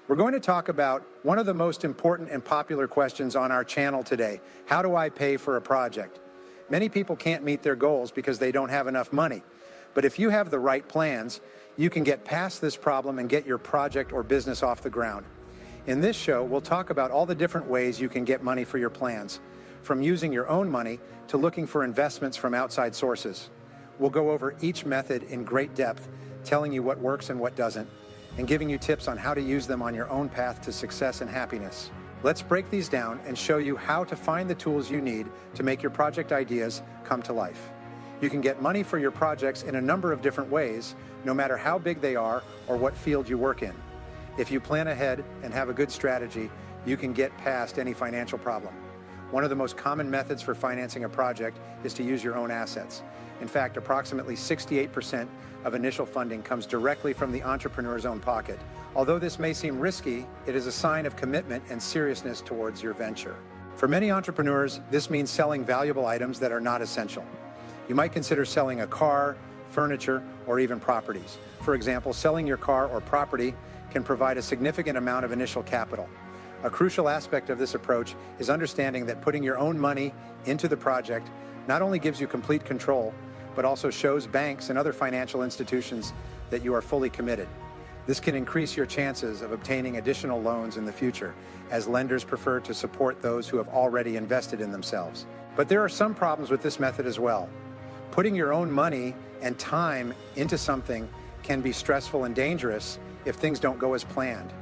We're going to talk about one of the most important and popular questions on our channel today. How do I pay for a project? Many people can't meet their goals because they don't have enough money. But if you have the right plans, you can get past this problem and get your project or business off the ground. In this show, we'll talk about all the different ways you can get money for your plans, from using your own money to looking for investments from outside sources. We'll go over each method in great depth, telling you what works and what doesn't, and giving you tips on how to use them on your own path to success and happiness. Let's break these down and show you how to find the tools you need to make your project ideas come to life. You can get money for your projects in a number of different ways, no matter how big they are or what field you work in. If you plan ahead and have a good strategy, you can get past any financial problem. One of the most common methods for financing a project is to use your own assets. In fact, approximately 68% of initial funding comes directly from the entrepreneur's own pocket. Although this may seem risky, it is a sign of commitment and seriousness towards your venture. For many entrepreneurs, this means selling valuable items that are not essential. You might consider selling a car, furniture, or even properties. For example, selling your car or property can provide a significant amount of initial capital. A crucial aspect of this approach is understanding that putting your own money into the project not only gives you complete control, but also shows banks and other financial institutions that you are fully committed. This can increase your chances of obtaining additional loans in the future, as lenders prefer to support those who have already invested in themselves. But there are some problems with this method as well. Putting your own money and time into something can be stressful and dangerous if things don't go as planned.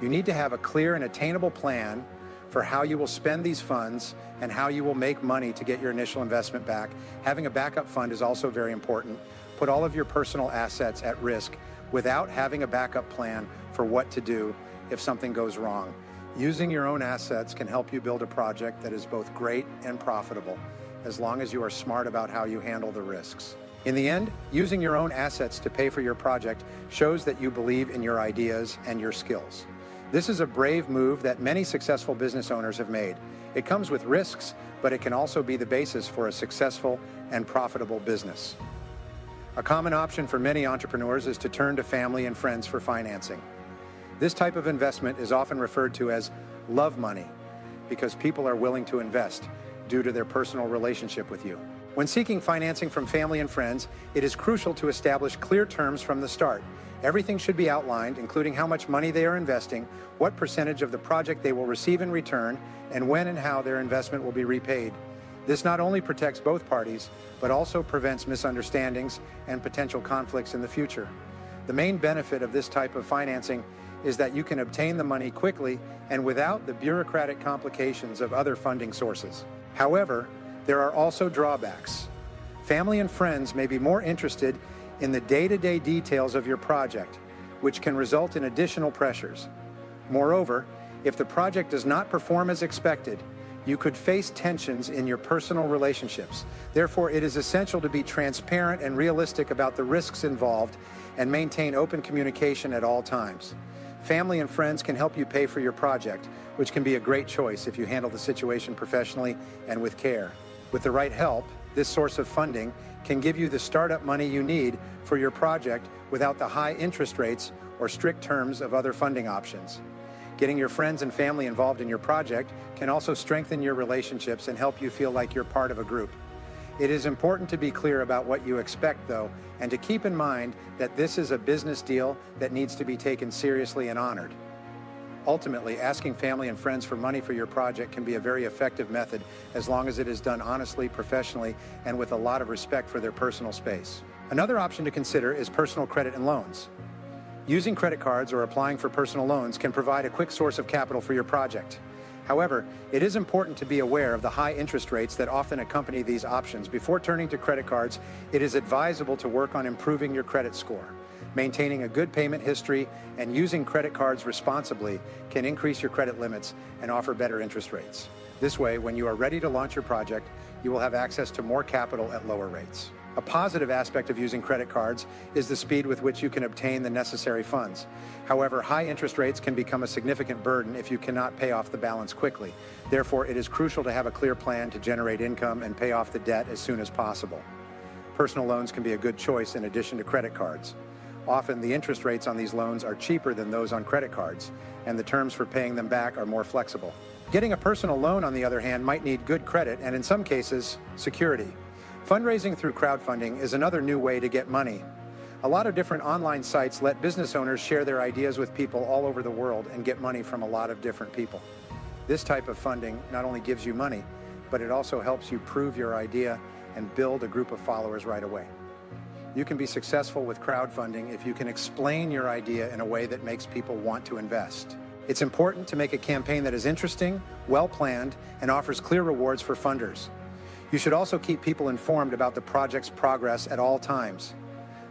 You need to have a clear and attainable plan for how you will spend these funds and how you will make money to get your initial investment back. Having a backup fund is also very important. Put all of your personal assets at risk without having a backup plan for what to do if something goes wrong. Using your own assets can help you build a project that is both great and profitable, as long as you are smart about how you handle the risks. In the end, using your own assets to pay for your project shows that you believe in your ideas and your skills. This is a brave move that many successful business owners have made. It comes with risks, but it can also be the basis for a successful and profitable business. A common option for many entrepreneurs is to turn to family and friends for financing. This type of investment is often referred to as love money because people are willing to invest due to their personal relationship with you. When seeking financing from family and friends, it is crucial to establish clear terms from the start. Everything should be outlined, including how much money they are investing, what percentage of the project they will receive in return, and when and how their investment will be repaid. This not only protects both parties, but also prevents misunderstandings and potential conflicts in the future. The main benefit of this type of financing is that you can obtain the money quickly and without the bureaucratic complications of other funding sources. However, there are also drawbacks. Family and friends may be more interested in the day-to-day details of your project, which can result in additional pressures. Moreover, if the project does not perform as expected, you could face tensions in your personal relationships. Therefore, it is essential to be transparent and realistic about the risks involved and maintain open communication at all times. Family and friends can help you pay for your project, which can be a great choice if you handle the situation professionally and with care. With the right help, this source of funding can give you the startup money you need for your project without the high interest rates or strict terms of other funding options. Getting your friends and family involved in your project can also strengthen your relationships and help you feel like you're part of a group. It is important to be clear about what you expect, though, and to keep in mind that this is a business deal that needs to be taken seriously and honored. Ultimately, asking family and friends for money for your project can be a very effective method as long as it is done honestly, professionally, and with a lot of respect for their personal space. Another option to consider is personal credit and loans. Using credit cards or applying for personal loans can provide a quick source of capital for your project. However, it is important to be aware of the high interest rates that often accompany these options. Before turning to credit cards, it is advisable to work on improving your credit score. Maintaining a good payment history and using credit cards responsibly can increase your credit limits and offer better interest rates. This way, when you are ready to launch your project, you will have access to more capital at lower rates. A positive aspect of using credit cards is the speed with which you can obtain the necessary funds. However, high interest rates can become a significant burden if you cannot pay off the balance quickly. Therefore, it is crucial to have a clear plan to generate income and pay off the debt as soon as possible. Personal loans can be a good choice in addition to credit cards. Often the interest rates on these loans are cheaper than those on credit cards, and the terms for paying them back are more flexible. Getting a personal loan, on the other hand, might need good credit and, in some cases, security. Fundraising through crowdfunding is another new way to get money. A lot of different online sites let business owners share their ideas with people all over the world and get money from a lot of different people. This type of funding not only gives you money, but it also helps you prove your idea and build a group of followers right away. You can be successful with crowdfunding if you can explain your idea in a way that makes people want to invest. It's important to make a campaign that is interesting, well-planned, and offers clear rewards for funders. You should also keep people informed about the project's progress at all times.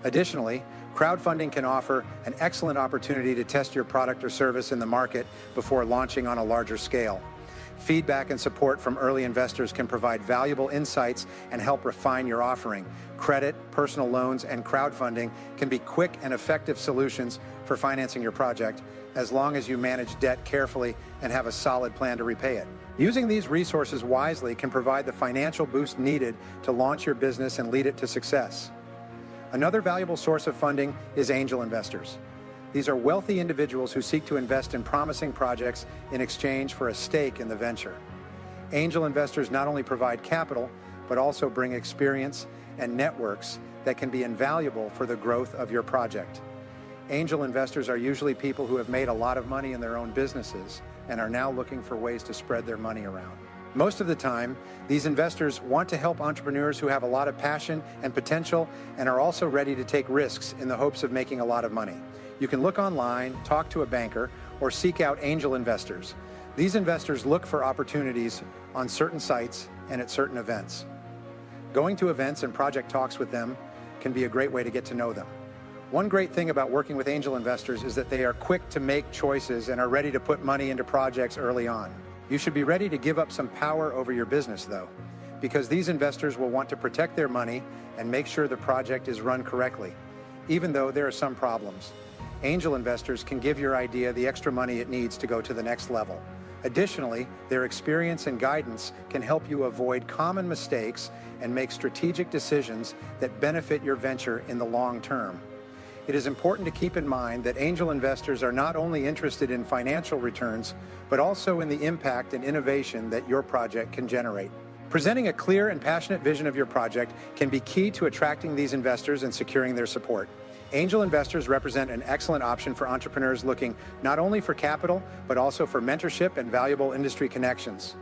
Additionally, crowdfunding can offer an excellent opportunity to test your product or service in the market before launching on a larger scale. Feedback and support from early investors can provide valuable insights and help refine your offering. Credit, personal loans, and crowdfunding can be quick and effective solutions for financing your project, as long as you manage debt carefully and have a solid plan to repay it. Using these resources wisely can provide the financial boost needed to launch your business and lead it to success. Another valuable source of funding is angel investors. These are wealthy individuals who seek to invest in promising projects in exchange for a stake in the venture. Angel investors not only provide capital, but also bring experience and networks that can be invaluable for the growth of your project. Angel investors are usually people who have made a lot of money in their own businesses and are now looking for ways to spread their money around. Most of the time, these investors want to help entrepreneurs who have a lot of passion and potential and are also ready to take risks in the hopes of making a lot of money. You can look online, talk to a banker, or seek out angel investors. These investors look for opportunities on certain sites and at certain events. Going to events and project talks with them can be a great way to get to know them. One great thing about working with angel investors is that they are quick to make choices and are ready to put money into projects early on. You should be ready to give up some power over your business, though, because these investors will want to protect their money and make sure the project is run correctly, even though there are some problems. Angel investors can give your idea the extra money it needs to go to the next level. Additionally, their experience and guidance can help you avoid common mistakes and make strategic decisions that benefit your venture in the long term. It is important to keep in mind that angel investors are not only interested in financial returns, but also in the impact and innovation that your project can generate. Presenting a clear and passionate vision of your project can be key to attracting these investors and securing their support. Angel investors represent an excellent option for entrepreneurs looking not only for capital, but also for mentorship and valuable industry connections.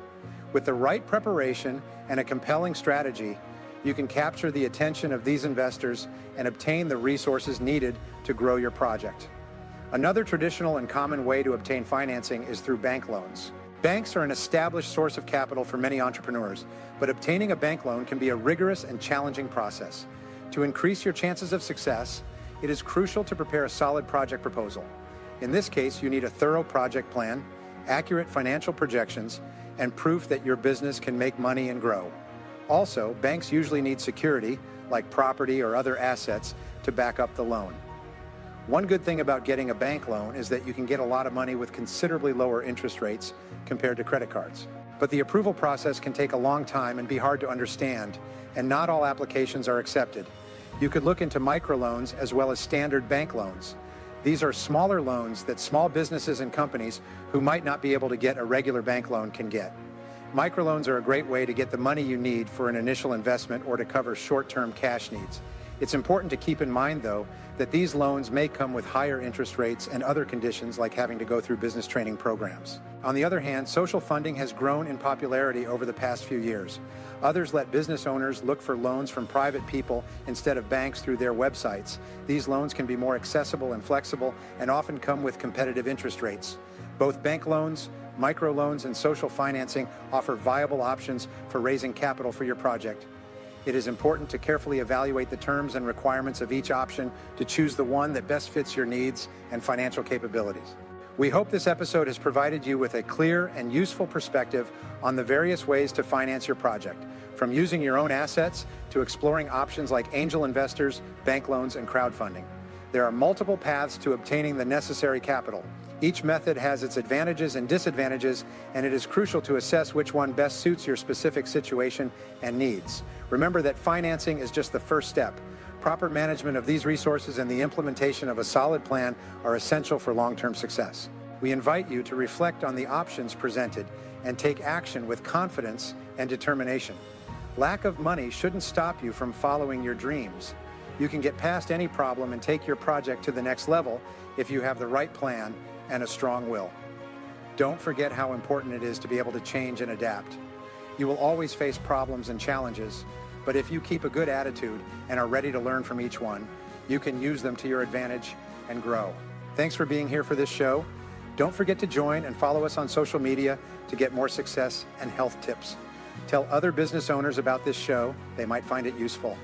With the right preparation and a compelling strategy, you can capture the attention of these investors and obtain the resources needed to grow your project. Another traditional and common way to obtain financing is through bank loans. Banks are an established source of capital for many entrepreneurs, but obtaining a bank loan can be a rigorous and challenging process. To increase your chances of success, it is crucial to prepare a solid project proposal. In this case, you need a thorough project plan, accurate financial projections, and proof that your business can make money and grow. Also, banks usually need security, like property or other assets, to back up the loan. One good thing about getting a bank loan is that you can get a lot of money with considerably lower interest rates compared to credit cards. But the approval process can take a long time and be hard to understand, and not all applications are accepted. You could look into microloans as well as standard bank loans. These are smaller loans that small businesses and companies who might not be able to get a regular bank loan can get. Microloans are a great way to get the money you need for an initial investment or to cover short-term cash needs. It's important to keep in mind, though, that these loans may come with higher interest rates and other conditions like having to go through business training programs. On the other hand, social funding has grown in popularity over the past few years. Others let business owners look for loans from private people instead of banks through their websites. These loans can be more accessible and flexible and often come with competitive interest rates. Both bank loans, microloans, and social financing offer viable options for raising capital for your project. It is important to carefully evaluate the terms and requirements of each option to choose the one that best fits your needs and financial capabilities. We hope this episode has provided you with a clear and useful perspective on the various ways to finance your project, from using your own assets to exploring options like angel investors, bank loans, and crowdfunding. There are multiple paths to obtaining the necessary capital. Each method has its advantages and disadvantages, and it is crucial to assess which one best suits your specific situation and needs. Remember that financing is just the first step. Proper management of these resources and the implementation of a solid plan are essential for long-term success. We invite you to reflect on the options presented and take action with confidence and determination. Lack of money shouldn't stop you from following your dreams. You can get past any problem and take your project to the next level if you have the right plan and a strong will. Don't forget how important it is to be able to change and adapt. You will always face problems and challenges, but if you keep a good attitude and are ready to learn from each one, you can use them to your advantage and grow. Thanks for being here for this show. Don't forget to join and follow us on social media to get more success and health tips. Tell other business owners about this show. They might find it useful.